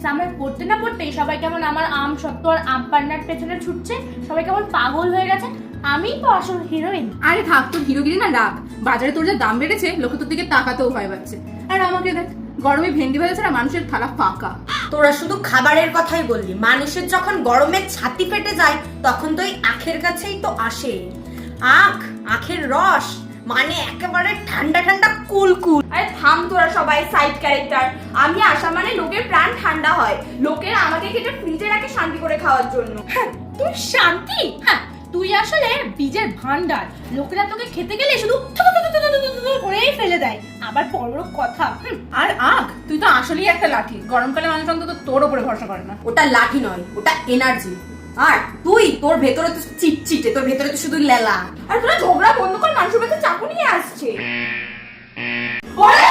Summer পড়তে না পড়তেই সবাই কেমন আমার আম সত্ত্ব আর আম পান্নার পেছনে ছুটছে, সবাই কেমন পাগল হয়ে গেছে। আমি তো আসল হিরোইন। আরে থাক, তোর হিরোগিরি না রাখ। বাজারে তোর যা দাম বেড়েছে, লোকে তোর দিকে তাকাতেও ভয় পাচ্ছে। আর আমাকে দেখ, গরমে ভেন্ডি ভাজা ছাড়া মানুষের থালা ফাঁকা। তোরা শুধু খাবারের কথাই বললি, মানুষের যখন গরমে ছাতি ফেটে যায় তখন তো এই আখের কাছেই তো আসে। আখের রস মানে একেবারে ঠান্ডা ঠান্ডা কুল কুল। আরে থাম তোরা সবাই সাইড ক্যারেক্টার। আমি আসা মানে লোকের প্রাণ ঠান্ডা হয়, লোকেরা আমাকে কেটে ফ্রিজে রাখে শান্তি করে খাওয়ার জন্য। তুই শান্তি? হ্যাঁ, তুই আসলে বীজের ভান্ডার। লোকেরা তোকে খেতে গেলে শুধু করেই ফেলে দেয়, আবার বড় বড় কথা। আর আখ, তুই তো আসলেই একটা লাঠি। গরমকালে মানুষ অন্তত তোর উপরে ভরসা করে না। ওটা লাঠি নয়, ওটা এনার্জি। আর তুই, তোর ভেতরে তো চিটচিটে, তোর ভেতরে তো শুধু লেলা। আর তোরা ঝগড়া বন্ধ কর, মানুষের কাছে চাকু নিয়ে আসছে। ওরে